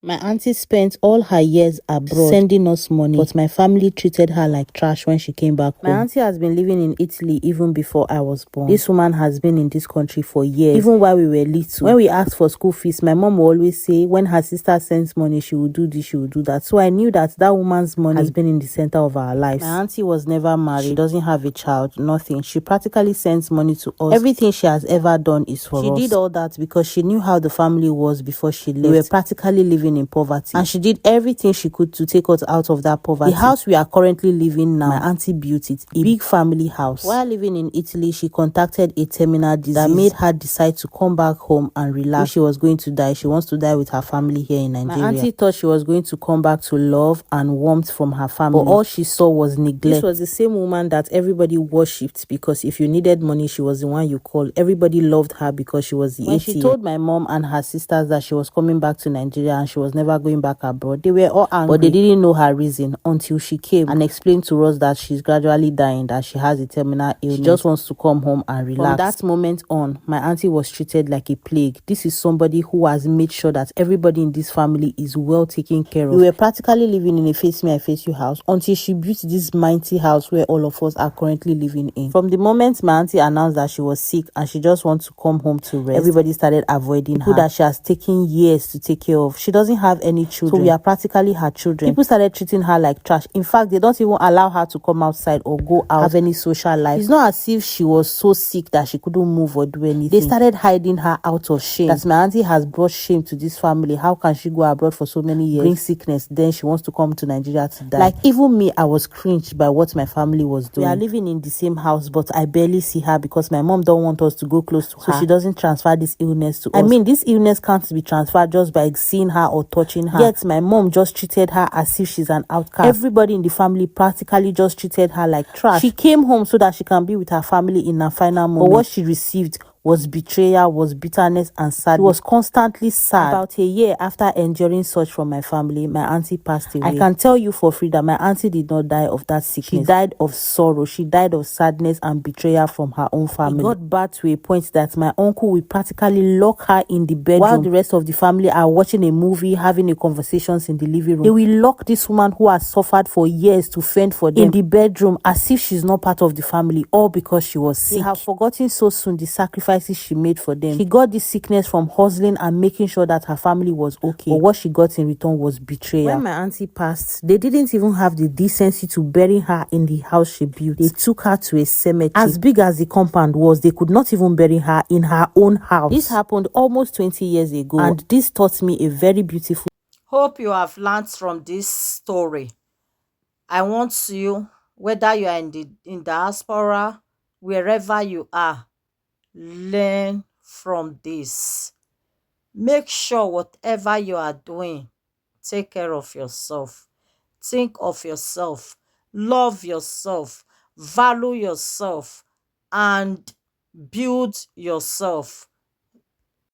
My auntie spent all her years abroad sending us money, but my family treated her like trash when she came back home. My auntie has been living in Italy even before I was born. This woman has been in this country for years, even while we were little. When we asked for school fees, my mom will always say when her sister sends money, she will do this, she will do that. So I knew that woman's money has been in the center of our lives. My auntie was never married. She doesn't have a child, nothing. She practically sends money to us. Everything she has ever done is for us. She did all that because she knew how the family was before she left. We were practically living in poverty, and she did everything she could to take us out of that poverty. The house we are currently living now, my auntie built it, a big family house. While living in Italy, she contacted a terminal disease that made her decide to come back home and relax. If she was going to die, she wants to die with her family here in Nigeria. My auntie thought she was going to come back to love and warmth from her family, but all she saw was neglect. This was the same woman that everybody worshipped, because if you needed money, she was the one you called. Everybody loved her because she was the ATM. When she told my mom and her sisters that she was coming back to Nigeria and she was never going back abroad, they were all angry, but they didn't know her reason until she came and explained to us that she's gradually dying, that she has a terminal illness. She just wants to come home and relax. From that moment on, my auntie was treated like a plague. This is somebody who has made sure that everybody in this family is well taken care of. We were practically living in a face me, I face you house until she built this mighty house where all of us are currently living in. From the moment my auntie announced that she was sick and she just wants to come home to rest, everybody started avoiding her. People that she has taken years to take care of. She doesn't have any children, so we are practically her children. People started treating her like trash. In fact, they don't even allow her to come outside or go out, have any social life. It's not as if she was so sick that she couldn't move or do anything. They started hiding her out of shame. That my auntie has brought shame to this family. How can she go abroad for so many years, bring sickness, then she wants to come to Nigeria to die? Like, even me, I was cringed by what my family was doing. We are living in the same house, but I barely see her because my mom don't want us to go close to her, so she doesn't transfer this illness to us. I mean, this illness can't be transferred just by seeing her or touching her. Yet my mom just treated her as if she's an outcast. Everybody in the family practically just treated her like trash. She came home so that she can be with her family in her final moment, but what she received was betrayal, was bitterness and sadness. She was constantly sad. About a year after enduring such from my family, my auntie passed away. I can tell you for free that my auntie did not die of that sickness. She died of sorrow. She died of sadness and betrayal from her own family. It got bad to a point that my uncle will practically lock her in the bedroom while the rest of the family are watching a movie, having a conversations in the living room. They will lock this woman who has suffered for years to fend for them in the bedroom as if she's not part of the family, all because she was sick. They have forgotten so soon the sacrifice she made for them. She got this sickness from hustling and making sure that her family was okay, but what she got in return was betrayal. When my auntie passed, they didn't even have the decency to bury her in the house she built. They took her to a cemetery as big as the compound was. They could not even bury her in her own house. This happened almost 20 years ago, and this taught me a very beautiful. Hope you have learned from this story. I want you, whether you are in diaspora, wherever you are, learn from this. Make sure whatever you are doing, take care of yourself. Think of yourself. Love yourself. Value yourself. And build yourself.